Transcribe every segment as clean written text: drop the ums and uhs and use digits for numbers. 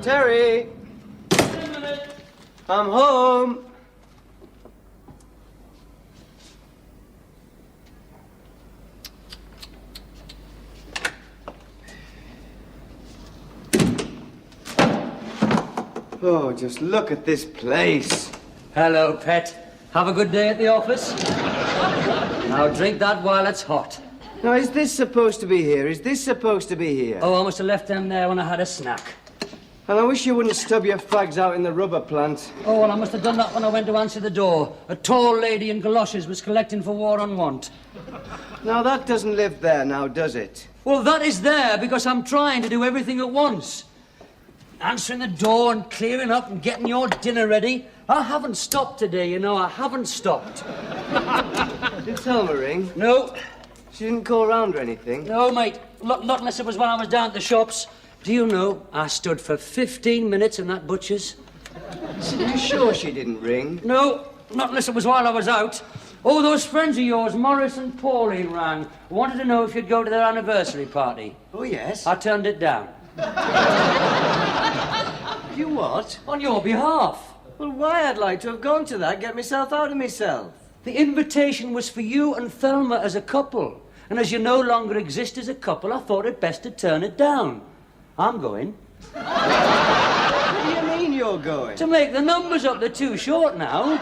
Terry! I'm home! Oh, just look at this place. Hello, pet. Have a good day at the office. Now drink that while it's hot. Now, is this supposed to be here? Is this supposed to be here? Oh, I must have left them there when I had a snack. And I wish you wouldn't stub your fags out in the rubber plant. Oh, well, I must have done that when I went to answer the door. A tall lady in galoshes was collecting for War on Want. Now, that doesn't live there now, does it? Well, that is there because I'm trying to do everything at once. Answering the door and clearing up and getting your dinner ready. I haven't stopped today, you know. I haven't stopped. Did Thelma ring? No. She didn't call round or anything? No, mate. Not unless it was when I was down at the shops. Do you know, I stood for 15 minutes in that butcher's. Are you sure she didn't ring? No, not unless it was while I was out. Oh, those friends of yours, Morris and Pauline, rang. Wanted to know if you'd go to their anniversary party. Oh, yes? I turned it down. You what? On your behalf. Well, why? I'd like to have gone to that, get myself out of myself. The invitation was for you and Thelma as a couple. And as you no longer exist as a couple, I thought it best to turn it down. I'm going. What do you mean you're going? To make the numbers up, they're too short now.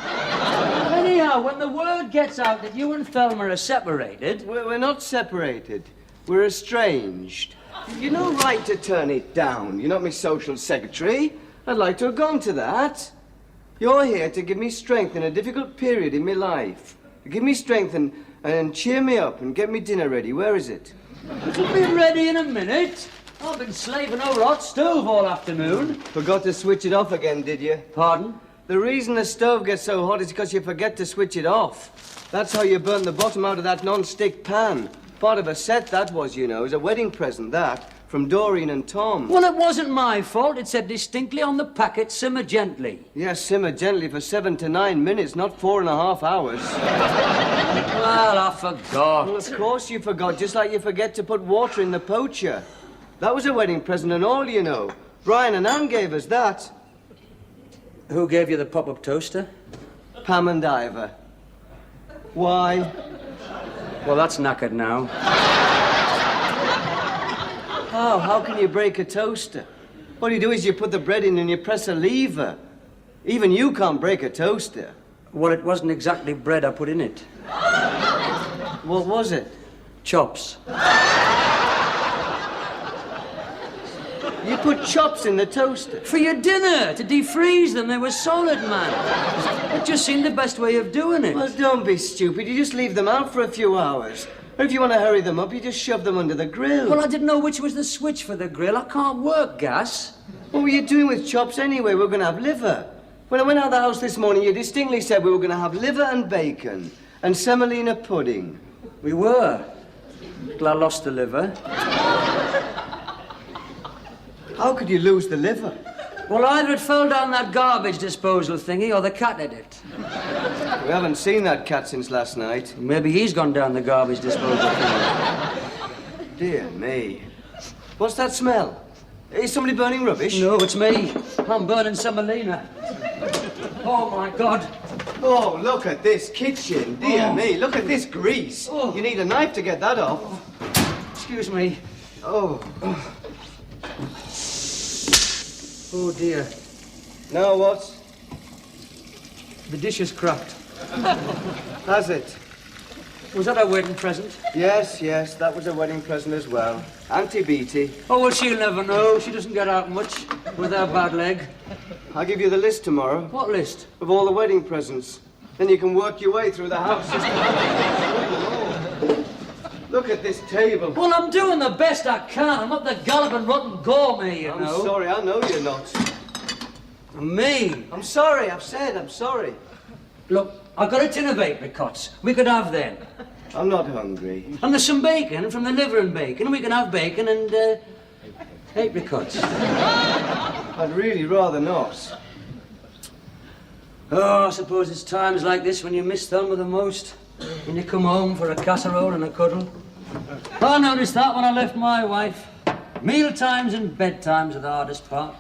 Anyhow, when the word gets out that you and Thelma are separated... We're not separated. We're estranged. You've no right to turn it down. You're not my social secretary. I'd like to have gone to that. You're here to give me strength in a difficult period in my life. Give me strength and cheer me up and get me dinner ready. Where is it? It'll be ready in a minute. I've been slaving over a hot stove all afternoon. Forgot to switch it off again, did you? Pardon? The reason the stove gets so hot is because you forget to switch it off. That's how you burnt the bottom out of that non-stick pan. Part of a set, that was, you know. It was a wedding present, that, from Doreen and Tom. Well, it wasn't my fault. It said distinctly on the packet, simmer gently. Yes, simmer gently for 7 to 9 minutes, not 4.5 hours. Well, I forgot. Well, of course you forgot, just like you forget to put water in the poacher. That was a wedding present and all, you know. Brian and Anne gave us that. Who gave you the pop-up toaster? Pam and Ivor. Why? Well, that's knackered now. Oh, how can you break a toaster? What you do is you put the bread in and you press a lever. Even you can't break a toaster. Well, it wasn't exactly bread I put in it. What was it? Chops. You put chops in the toaster? For your dinner, to defreeze them. They were solid, man. It just seemed the best way of doing it. Well, don't be stupid. You just leave them out for a few hours. Or if you want to hurry them up, you just shove them under the grill. Well, I didn't know which was the switch for the grill. I can't work gas. What were you doing with chops anyway? We're going to have liver. When I went out of the house this morning, you distinctly said we were going to have liver and bacon and semolina pudding. We were. Till I lost the liver. How could you lose the liver? Well, either it fell down that garbage disposal thingy or the cat ate it. We haven't seen that cat since last night. Maybe he's gone down the garbage disposal thingy. Dear me. What's that smell? Is somebody burning rubbish? No, it's me. I'm burning semolina. Oh, my God. Oh, look at this kitchen. Dear me, look at this grease. Oh. You need a knife to get that off. Excuse me. Oh. Oh, dear. Now what? The dish is cracked. Has it? Was that a wedding present? Yes, that was a wedding present as well. Auntie Beattie. Oh, well, she'll never know. She doesn't get out much with her bad leg. I'll give you the list tomorrow. What list? Of all the wedding presents. Then you can work your way through the house. Look at this table. Well, I'm doing the best I can. I'm not the galloping rotten gourmet, you know. I'm sorry, I know you're not. Me? I'm sorry, I've said I'm sorry. Look, I've got a tin of apricots. We could have them. I'm not hungry. And there's some bacon from the liver and bacon. We can have bacon and apricots. I'd really rather not. Oh, I suppose it's times like this when you miss Thelma the most. When you come home for a casserole and a cuddle. I noticed that when I left my wife. Meal times and bedtimes are the hardest part.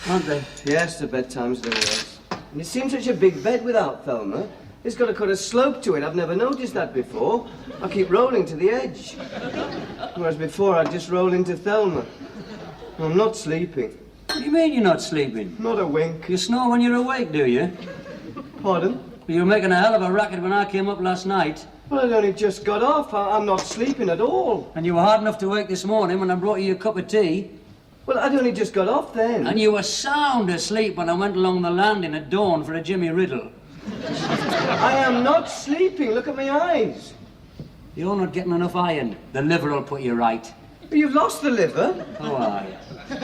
aren't they? Yes, the bedtime's the worst. And it seems such a big bed without Thelma. It's got a kind of slope to it. I've never noticed that before. I keep rolling to the edge. Whereas before, I'd just roll into Thelma. I'm not sleeping. What do you mean you're not sleeping? Not a wink. You snore when you're awake, do you? Pardon? You were making a hell of a racket when I came up last night. Well, I'd only just got off. I'm not sleeping at all. And you were hard enough to wake this morning when I brought you your cup of tea. Well, I'd only just got off then. And you were sound asleep when I went along the landing at dawn for a Jimmy Riddle. I am not sleeping. Look at my eyes. You're not getting enough iron. The liver will put you right. But you've lost the liver. Oh, aye.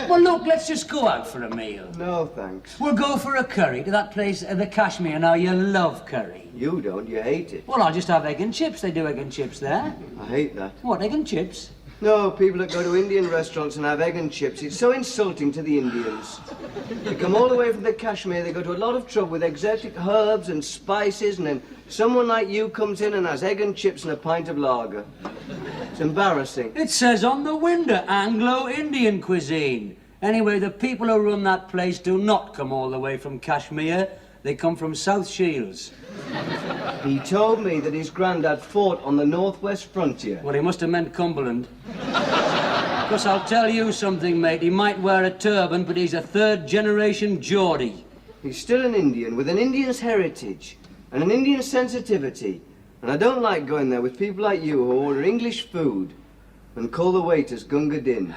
Well, look, let's just go out for a meal. No, thanks. We'll go for a curry to that place, the Kashmir. Now, you love curry. You don't. You hate it. Well, I'll just have egg and chips. They do egg and chips there. I hate that. What, egg and chips? No, people that go to Indian restaurants and have egg and chips, it's so insulting to the Indians. They come all the way from the Kashmir, they go to a lot of trouble with exotic herbs and spices, and then someone like you comes in and has egg and chips and a pint of lager. It's embarrassing. It says on the window, Anglo-Indian cuisine. Anyway, the people who run that place do not come all the way from Kashmir. They come from South Shields. He told me that his granddad fought on the northwest frontier. Well, he must have meant Cumberland. Because I'll tell you something, mate. He might wear a turban, but he's a third-generation Geordie. He's still an Indian with an Indian's heritage and an Indian sensitivity. And I don't like going there with people like you who order English food and call the waiters Gunga Din.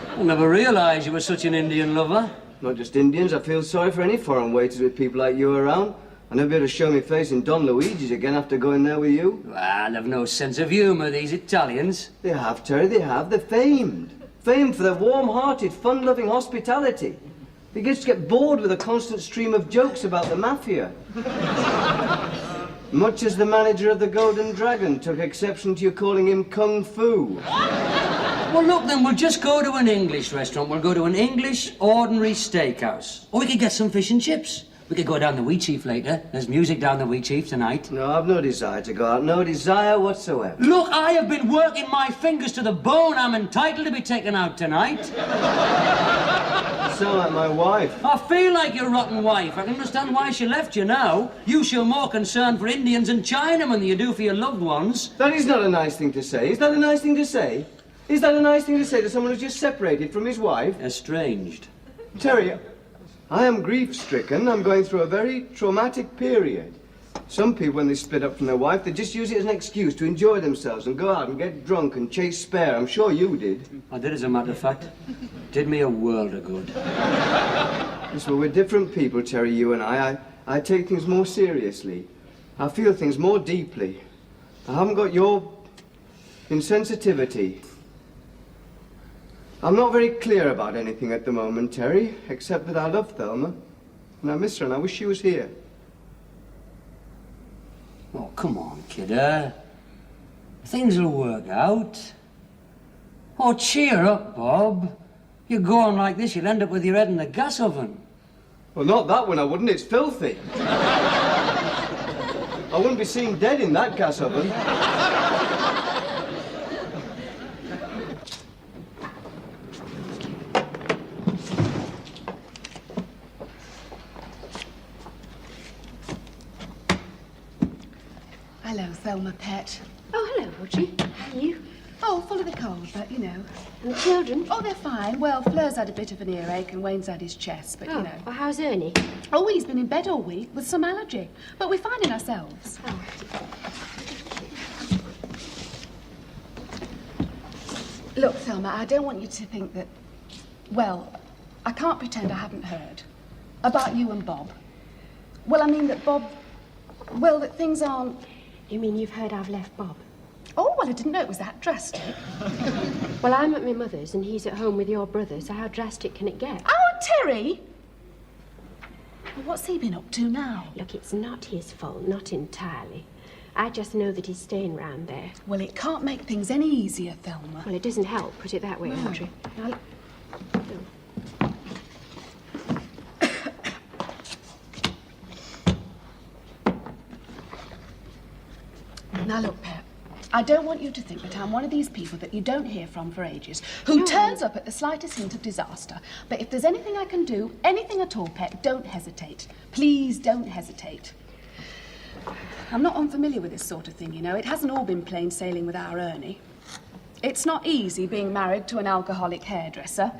I never realised you were such an Indian lover. Not just Indians. I feel sorry for any foreign waiters with people like you around. I'll never be able to show my face in Don Luigi's again after going there with you. Well, they've no sense of humour, these Italians. They have, Terry, they have. They're famed. Famed for their warm-hearted, fun-loving hospitality. They just get bored with a constant stream of jokes about the mafia. Much as the manager of the Golden Dragon took exception to you calling him Kung Fu. Well, look, then, we'll just go to an English restaurant. We'll go to an English ordinary steakhouse. Or we could get some fish and chips. We could go down the Wheat Chief later. There's music down the Wheat Chief tonight. No, I've no desire to go out. No desire whatsoever. Look, I have been working my fingers to the bone. I'm entitled to be taken out tonight. You sound like my wife. I feel like your rotten wife. I can understand why she left you now. You show more concern for Indians and Chinamen than you do for your loved ones. That is not a nice thing to say. Is that a nice thing to say? Is that a nice thing to say to someone who's just separated from his wife? Estranged. Terry, I am grief-stricken. I'm going through a very traumatic period. Some people, when they split up from their wife, they just use it as an excuse to enjoy themselves and go out and get drunk and chase spare. I'm sure you did. I did, as a matter of fact. Did me a world of good. Yes, well, we're different people, Terry, you and I. I take things more seriously. I feel things more deeply. I haven't got your insensitivity. I'm not very clear about anything at the moment, Terry, except that I love Thelma. And I miss her, and I wish she was here. Oh, come on, kidder. Things will work out. Oh, cheer up, Bob. You go on like this, you'll end up with your head in the gas oven. Well, not that one, I wouldn't. It's filthy. I wouldn't be seen dead in that gas oven. Hello, Thelma, pet. Oh, hello, Audrey. How are you? Oh, full of the cold, but you know. And the children? Oh, they're fine. Well, Fleur's had a bit of an earache and Wayne's had his chest, but you know. Well, how's Ernie? Oh, he's been in bed all week with some allergy, but we're finding ourselves. Oh. Look, Thelma, I don't want you to think that. Well, I can't pretend I haven't heard about you and Bob. Well, I mean that Bob. Well, that things aren't. You mean you've heard I've left Bob? Oh, well, I didn't know it was that drastic. Well, I'm at my mother's and he's at home with your brother, so how drastic can it get? Oh, Terry! Well, what's he been up to now? Look, it's not his fault, not entirely. I just know that he's staying round there. Well, it can't make things any easier, Thelma. Well, it doesn't help, put it that way, No. Audrey. Now, Now, look, Pet, I don't want you to think that I'm one of these people that you don't hear from for ages, who turns up at the slightest hint of disaster. But if there's anything I can do, anything at all, Pet, don't hesitate. Please don't hesitate. I'm not unfamiliar with this sort of thing, you know. It hasn't all been plain sailing with our Ernie. It's not easy being married to an alcoholic hairdresser.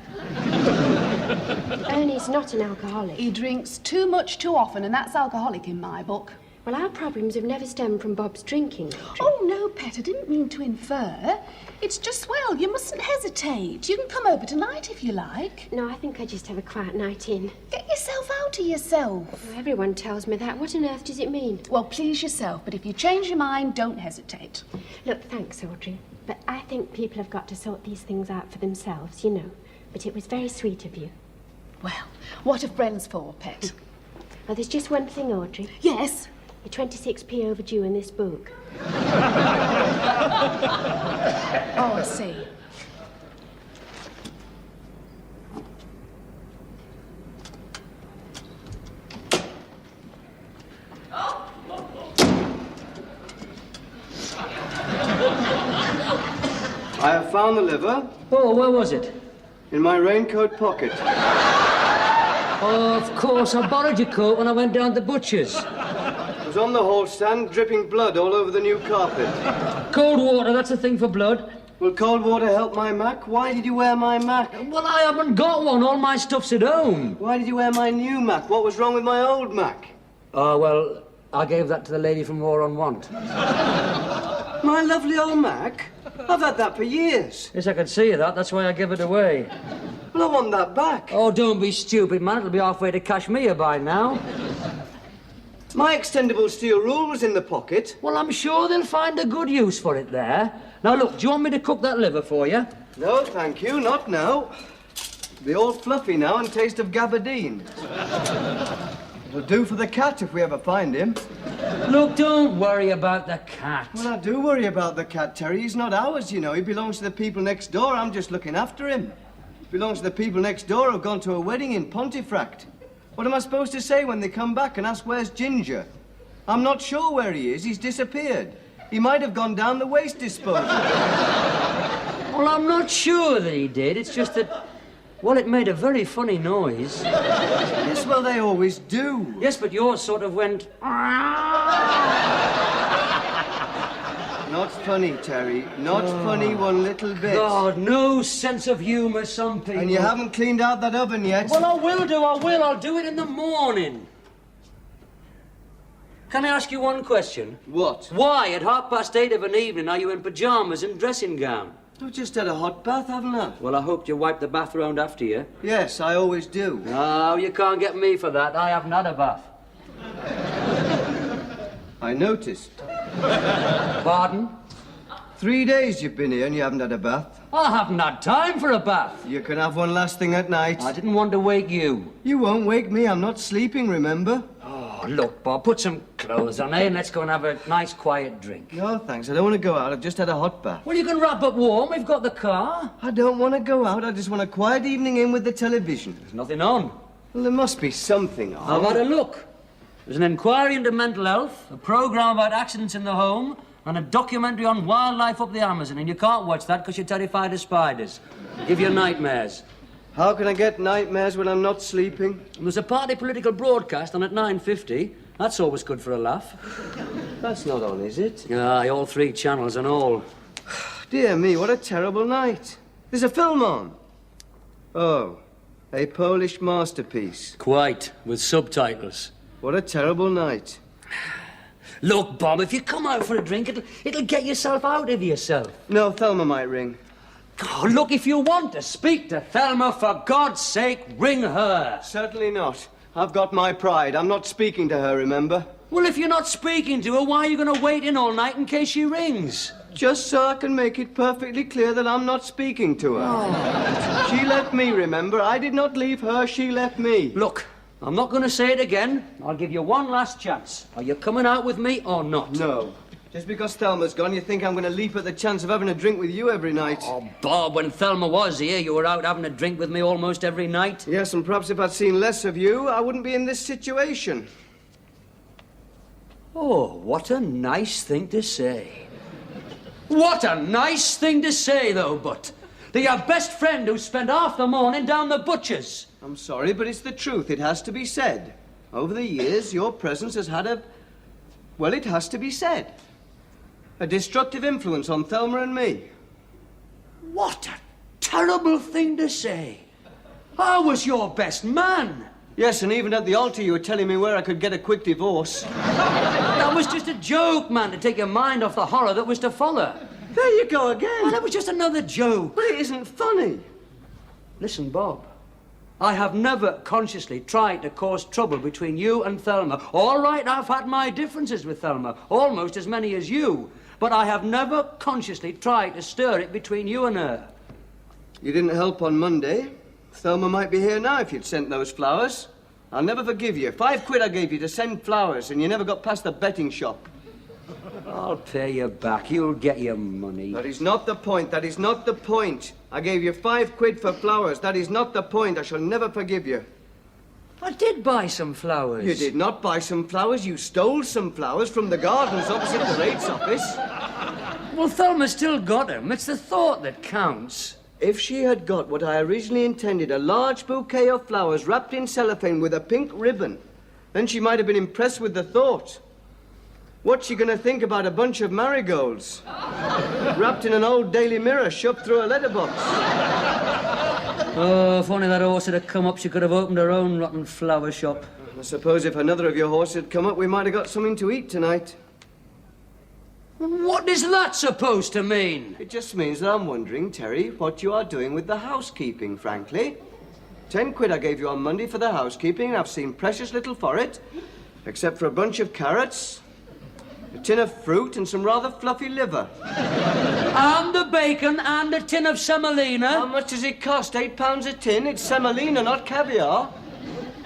Ernie's not an alcoholic. He drinks too much too often, and that's alcoholic in my book. Well, our problems have never stemmed from Bob's drinking. Oh, no, Pet, I didn't mean to infer. It's just, well, you mustn't hesitate. You can come over tonight if you like. No, I think I just have a quiet night in. Get yourself out of yourself. Well, everyone tells me that. What on earth does it mean? Well, please yourself, but if you change your mind, don't hesitate. Look, thanks, Audrey. But I think people have got to sort these things out for themselves, you know. But it was very sweet of you. Well, what are friends for, Pet? Oh, there's just one thing, Audrey. Yes? You're 26p overdue in this book. Oh, I see. I have found the liver Oh, where was it? in my raincoat pocket. Oh, of course. I borrowed your coat when I went down to the butcher's. It was on the hall stand, dripping blood all over the new carpet. Cold water, that's a thing for blood. Will cold water help my Mac? Why did you wear my Mac? Well, I haven't got one. All my stuff's at home. Why did you wear my new Mac? What was wrong with my old Mac? Oh, well, I gave that to the lady from War on Want. My lovely old Mac? I've had that for years. Yes, I could see that. That's why I gave it away. Well, I want that back. Oh, don't be stupid, man. It'll be halfway to Kashmir by now. My extendable steel rule was in the pocket. Well, I'm sure they'll find a good use for it there. Now, look, do you want me to cook that liver for you? No, thank you, not now. It'll be all fluffy now and taste of gabardine. It'll do for the cat if we ever find him. Look, don't worry about the cat. Well, I do worry about the cat, Terry. He's not ours, you know. He belongs to the people next door. I'm just looking after him. He belongs to the people next door who've gone to a wedding in Pontefract. What am I supposed to say when they come back and ask where's Ginger? I'm not sure where he is. He's disappeared. He might have gone down the waste disposal. Well, I'm not sure that he did. It's just that, well, it made a very funny noise. Yes, well, they always do. Yes, but yours sort of went... Not funny, Terry. Not funny one little bit. God, no sense of humour, some people. And you haven't cleaned out that oven yet. Well, I will do, I will. I'll do it in the morning. Can I ask you one question? What? Why, at 8:30 of an evening, are you in pyjamas and dressing gown? I've just had a hot bath, haven't I? Well, I hoped you wiped the bath round after you. Yes, I always do. No, you can't get me for that. I haven't had a bath. I noticed. Pardon? 3 days you've been here and you haven't had a bath. I haven't had time for a bath. You can have one last thing at night. I didn't want to wake you. You won't wake me. I'm not sleeping, remember? Oh, look, Bob, put some clothes on, eh? And let's go and have a nice, quiet drink. No, thanks. I don't want to go out. I've just had a hot bath. Well, you can wrap up warm. We've got the car. I don't want to go out. I just want a quiet evening in with the television. There's nothing on. Well, there must be something on. I've had a look. There's an inquiry into mental health, a programme about accidents in the home, and a documentary on wildlife up the Amazon. And you can't watch that because you're terrified of spiders. Give you nightmares. How can I get nightmares when I'm not sleeping? And there's a party political broadcast on at 9:50. That's always good for a laugh. That's not on, is it? Aye, all 3 channels and all. Dear me, what a terrible night. There's a film on. Oh, a Polish masterpiece. Quite, with subtitles. What a terrible night. Look, Bob, if you come out for a drink, it'll get yourself out of yourself. No, Thelma might ring. Oh, look, if you want to speak to Thelma, for God's sake, ring her. Certainly not. I've got my pride. I'm not speaking to her, remember? Well, if you're not speaking to her, why are you going to wait in all night in case she rings? Just so I can make it perfectly clear that I'm not speaking to her. Oh. She left me, remember? I did not leave her, she left me. Look, I'm not going to say it again. I'll give you one last chance. Are you coming out with me or not? No. Just because Thelma's gone, you think I'm going to leap at the chance of having a drink with you every night? Oh, Bob, when Thelma was here, you were out having a drink with me almost every night. Yes, and perhaps if I'd seen less of you, I wouldn't be in this situation. Oh, what a nice thing to say. What a nice thing to say, though, but to your best friend who spent half the morning down the butcher's. I'm sorry, but it's the truth. It has to be said. Over the years, your presence has had a... Well, it has to be said. A destructive influence on Thelma and me. What a terrible thing to say. I was your best man. Yes, and even at the altar you were telling me where I could get a quick divorce. That was just a joke, man, to take your mind off the horror that was to follow. There you go again. Well, that was just another joke. But it isn't funny. Listen, Bob, I have never consciously tried to cause trouble between you and Thelma. All right, I've had my differences with Thelma, almost as many as you. But I have never consciously tried to stir it between you and her. You didn't help on Monday. Thelma might be here now if you'd sent those flowers. I'll never forgive you. £5 I gave you to send flowers, and you never got past the betting shop. I'll pay you back. You'll get your money. That is not the point. That is not the point. I gave you £5 for flowers. That is not the point. I shall never forgive you. I did buy some flowers. You did not buy some flowers. You stole some flowers from the gardens opposite the rates office. Well, Thelma's still got them. It's the thought that counts. If she had got what I originally intended, a large bouquet of flowers wrapped in cellophane with a pink ribbon, then she might have been impressed with the thought. What's she going to think about a bunch of marigolds wrapped in an old Daily Mirror shoved through a letterbox? Oh, if only that horse had come up, she could have opened her own rotten flower shop. I suppose if another of your horses had come up, we might have got something to eat tonight. What is that supposed to mean? It just means that I'm wondering, Terry, what you are doing with the housekeeping, frankly. £10 I gave you on Monday for the housekeeping, and I've seen precious little for it, except for a bunch of carrots, a tin of fruit, and some rather fluffy liver. And the bacon and a tin of semolina. How much does it cost? £8 a tin? It's semolina, not caviar.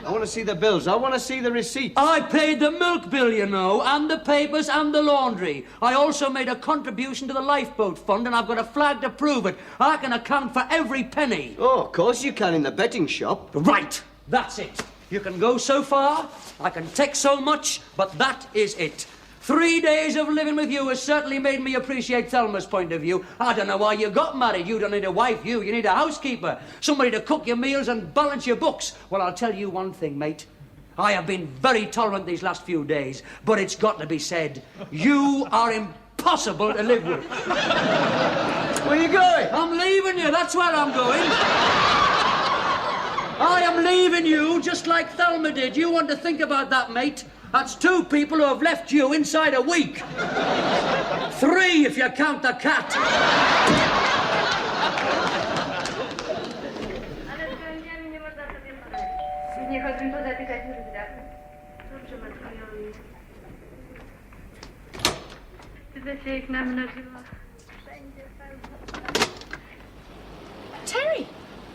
I want to see the bills. I want to see the receipts. I paid the milk bill, you know, and the papers and the laundry. I also made a contribution to the lifeboat fund, and I've got a flag to prove it. I can account for every penny. Oh, of course you can in the betting shop. Right, that's it. You can go so far, I can take so much, but that is it. 3 days of living with you has certainly made me appreciate Thelma's point of view. I don't know why you got married. You don't need a wife, you need a housekeeper. Somebody to cook your meals and balance your books. Well, I'll tell you one thing, mate. I have been very tolerant these last few days, but it's got to be said, you are impossible to live with. Where are you going? I'm leaving you, that's where I'm going. I am leaving you just like Thelma did. You want to think about that, mate. That's 2 people who have left you inside a week. 3 if you count the cat. Terry!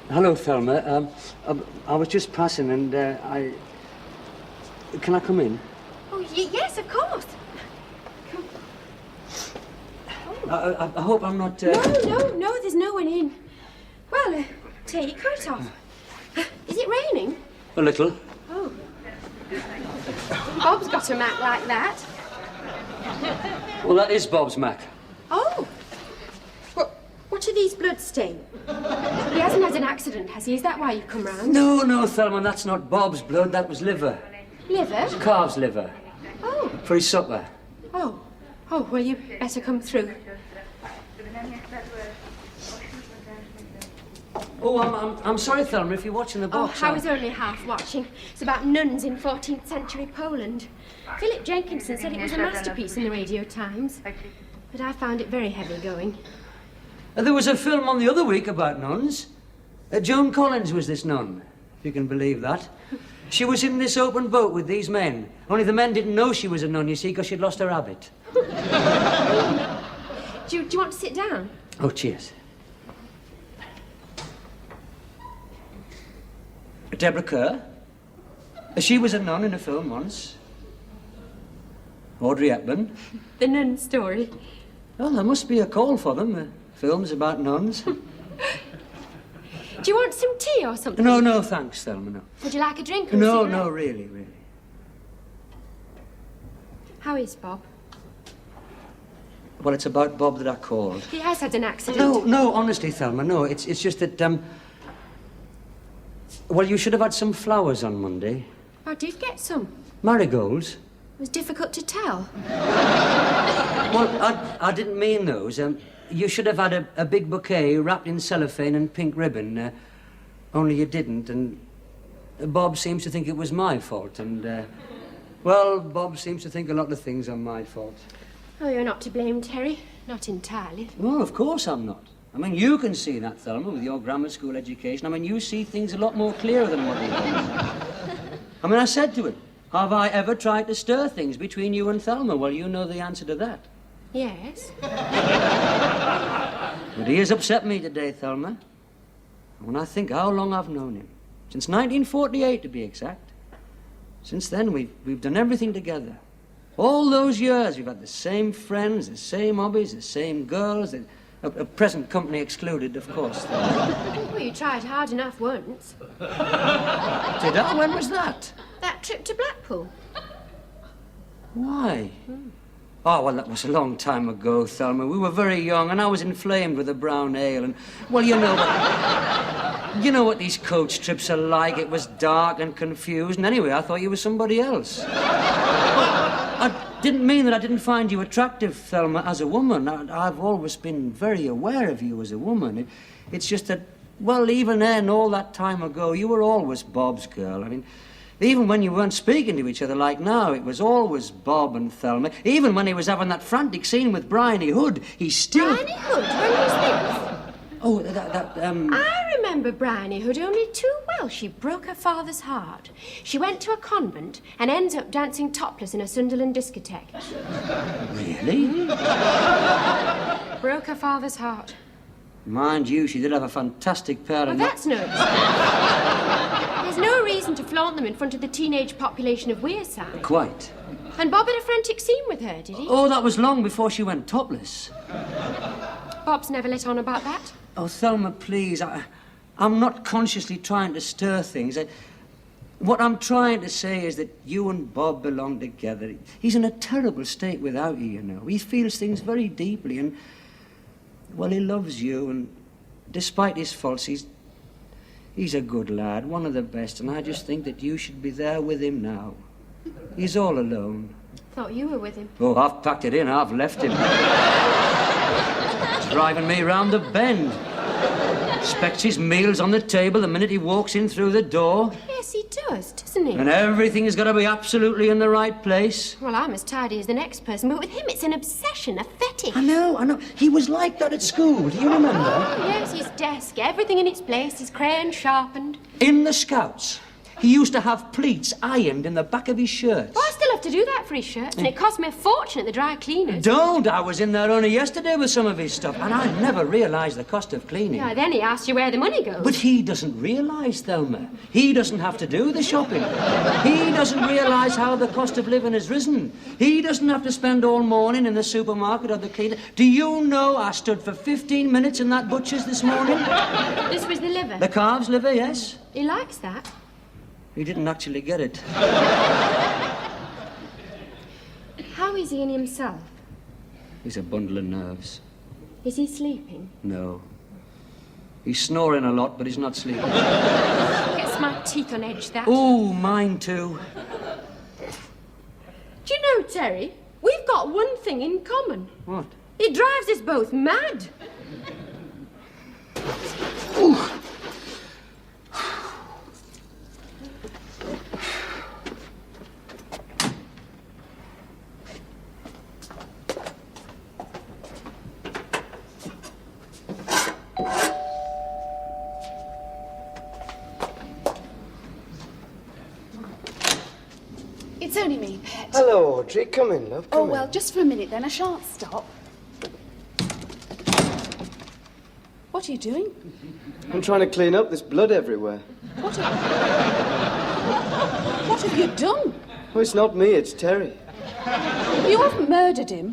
Hello, Thelma. I was just passing and Can I come in? Oh, yes, of course. I hope I'm not... No, there's no one in. Well, take your coat off. Is it raining? A little. Oh. Bob's got a Mac like that. Well, that is Bob's Mac. Oh. What are these blood stains? He hasn't had an accident, has he? Is that why you've come round? No, Thelma, that's not Bob's blood. That was liver. Liver? Calf's liver. Oh. For his supper. Oh, well, you better come through. Oh, I'm sorry, Thelma, if you're watching the box. I was only half watching. It's about nuns in 14th century Poland. Philip Jenkinson said it was a masterpiece in the Radio Times, but I found it very heavy going. There was a film on the other week about nuns. Joan Collins was this nun, if you can believe that. She was in this open boat with these men. Only the men didn't know she was a nun, you see, because she'd lost her habit. Do you want to sit down? Oh, cheers. Deborah Kerr. She was a nun in a film once. Audrey Hepburn. The nun story. Well, there must be a call for them. Films about nuns. Do you want some tea or something? No, thanks, Thelma, no. Would you like a drink or a No, cigarette? really. How is Bob? Well, it's about Bob that I called. He has had an accident. No, honestly, Thelma, no. It's just that, well, you should have had some flowers on Monday. I did get some. Marigolds. It was difficult to tell. Well, I didn't mean those. You should have had a big bouquet wrapped in cellophane and pink ribbon. Only you didn't, and Bob seems to think it was my fault, and, well, Bob seems to think a lot of things are my fault. Oh, you're not to blame, Terry. Not entirely. Well, of course I'm not. I mean, you can see that, Thelma, with your grammar school education. I mean, you see things a lot more clearer than what he does. I mean, I said to him, have I ever tried to stir things between you and Thelma? Well, you know the answer to that. Yes. But he has upset me today, Thelma. When I think how long I've known him, since 1948 to be exact. Since then, we've done everything together. All those years, we've had the same friends, the same hobbies, the same girls, present company excluded, of course. Well, you tried hard enough once. Did I? When was that? That trip to Blackpool. Why? Oh, well, that was a long time ago, Thelma. We were very young, and I was inflamed with the brown ale, and, well, you know what these coach trips are like. It was dark and confused, and anyway, I thought you were somebody else. I didn't mean that I didn't find you attractive, Thelma, as a woman. I've always been very aware of you as a woman. It's just that, well, even then, all that time ago, you were always Bob's girl. I mean, even when you weren't speaking to each other like now, it was always Bob and Thelma. Even when he was having that frantic scene with Bryony Hood, he still... Bryony Hood? When was this? Oh, I remember Bryony Hood only too well. She broke her father's heart. She went to a convent and ends up dancing topless in a Sunderland discotheque. Really? Broke her father's heart. Mind you, she did have a fantastic pair of... Well, that's no excuse. There's no reason to flaunt them in front of the teenage population of Wearside. Quite. And Bob had a frantic scene with her, did he? Oh, that was long before she went topless. Bob's never let on about that. Oh, Thelma, please, I'm not consciously trying to stir things. What I'm trying to say is that you and Bob belong together. He's in a terrible state without you, you know. He feels things very deeply, and, well, he loves you, and despite his faults, he's a good lad, one of the best, and I just think that you should be there with him now. He's all alone. Thought you were with him. Oh, I've packed it in, I've left him. He's driving me round the bend. Expects his meals on the table the minute he walks in through the door. Yes, he does, doesn't he? And everything's got to be absolutely in the right place. Well, I'm as tidy as the next person, but with him it's an obsession, a fetish. I know. He was like that at school, do you remember? Oh, yes, his desk, everything in its place, his crayon sharpened. In the Scouts, he used to have pleats ironed in the back of his shirts. Well, I still have to do that for his shirts, and it cost me a fortune at the dry cleaners. Don't! I was in there only yesterday with some of his stuff, and I never realised the cost of cleaning. Yeah, then he asked you where the money goes. But he doesn't realise, Thelma. He doesn't have to do the shopping. He doesn't realise how the cost of living has risen. He doesn't have to spend all morning in the supermarket or the cleaner. Do you know I stood for 15 minutes in that butcher's this morning? This was the liver? The calves liver, yes. He likes that. He didn't actually get it. How is he in himself? He's a bundle of nerves. Is he sleeping? No. He's snoring a lot, but he's not sleeping. Gets my teeth on edge, that. Oh, mine too. Do you know, Terry, we've got one thing in common. What? It drives us both mad. Ooh. It's only me, Pet. Hello, Audrey. Come in, love. Come Oh, in. well, just for a minute then. I shan't stop. What are you doing? I'm trying to clean up. There's blood everywhere. What have you done? Oh, it's not me, it's Terry. You haven't murdered him.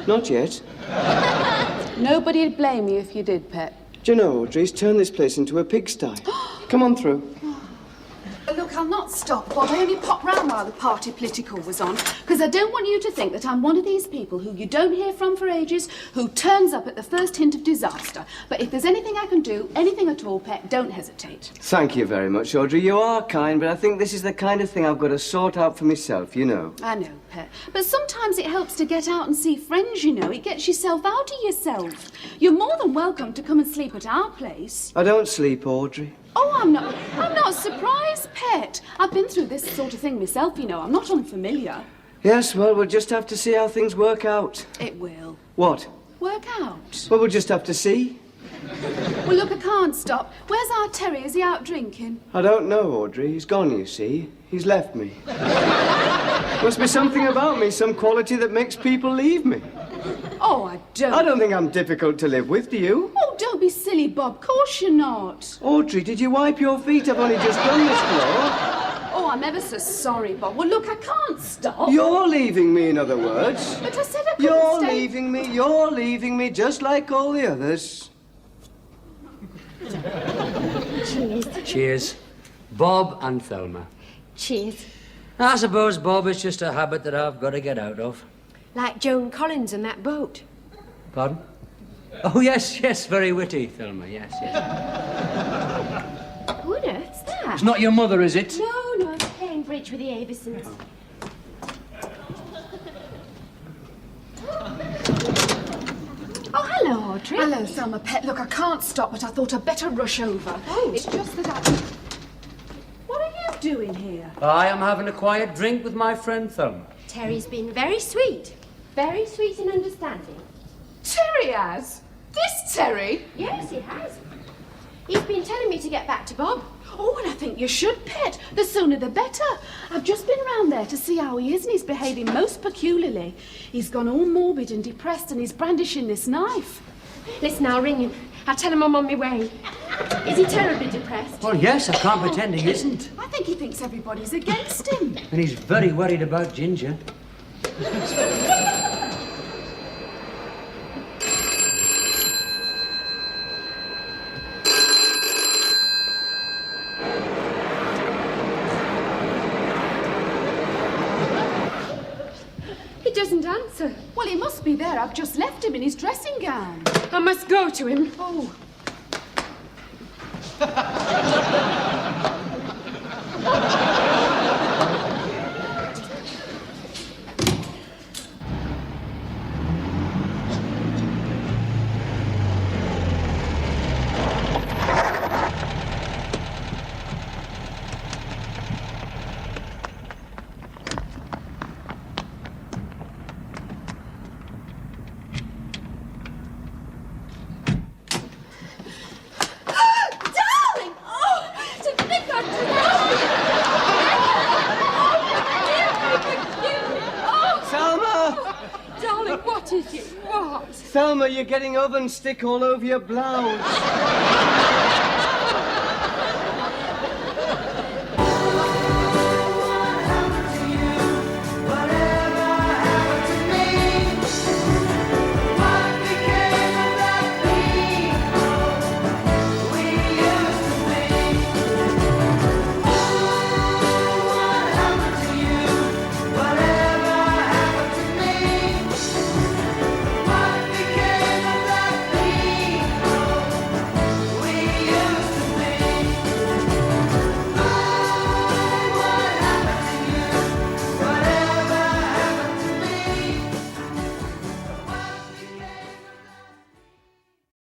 Not yet. Nobody'd blame you if you did, Pet. Do you know, Audrey, he's turned this place into a pigsty. Come on through. Look, I'll not stop, Bob. I only popped round while the party political was on, because I don't want you to think that I'm one of these people who you don't hear from for ages, who turns up at the first hint of disaster. But if there's anything I can do, anything at all, Pet, don't hesitate. Thank you very much, Audrey. You are kind, but I think this is the kind of thing I've got to sort out for myself, you know. I know, Pet. But sometimes it helps to get out and see friends, you know. It gets yourself out of yourself. You're more than welcome to come and sleep at our place. I don't sleep, Audrey. Oh, I'm not surprised, Pet. I've been through this sort of thing myself, you know. I'm not unfamiliar. Yes, well, we'll just have to see how things work out. It will. What? Work out. Well, we'll just have to see. Well, look, I can't stop. Where's our Terry? Is he out drinking? I don't know, Audrey. He's gone, you see. He's left me. Must be something about me, some quality that makes people leave me. Oh, I don't. I don't think I'm difficult to live with, do you? Oh, don't be silly, Bob. Course you're not. Audrey, did you wipe your feet? I've only just done this floor. Oh, I'm ever so sorry, Bob. Well, look, I can't stop. You're leaving me, in other words. But I said I couldn't You're stay. you're leaving me just like all the others. Cheers. Cheers. Bob and Thelma. Cheers. I suppose, Bob, it's just a habit that I've got to get out of. Like Joan Collins and that boat. Pardon? Oh, yes, very witty, Thelma, yes. Who on earth's that? It's not your mother, is it? No, I'm playing bridge with the Aversons. Oh, hello, Audrey. Hello, Thelma, Pet. Look, I can't stop, but I thought I'd better rush over. Oh. It's just that I... What are you doing here? I am having a quiet drink with my friend Thelma. Terry's been very sweet and understanding. Terry has? This Terry? Yes, he has. He's been telling me to get back to Bob. Oh, and I think you should, Pet. The sooner the better. I've just been round there to see how he is, and he's behaving most peculiarly. He's gone all morbid and depressed, and he's brandishing this knife. Listen, I'll ring him. I'll tell him I'm on my way. Is he terribly depressed? Well, yes, I can't pretend he isn't. I think he thinks everybody's against him. And he's very worried about Ginger. He doesn't answer. Well, he must be there. I've just left him in his dressing gown. I must go to him. Oh. Darling! Oh, to think I'd Thelma! Darling, what is it? What? Thelma, you're getting oven stick all over your blouse.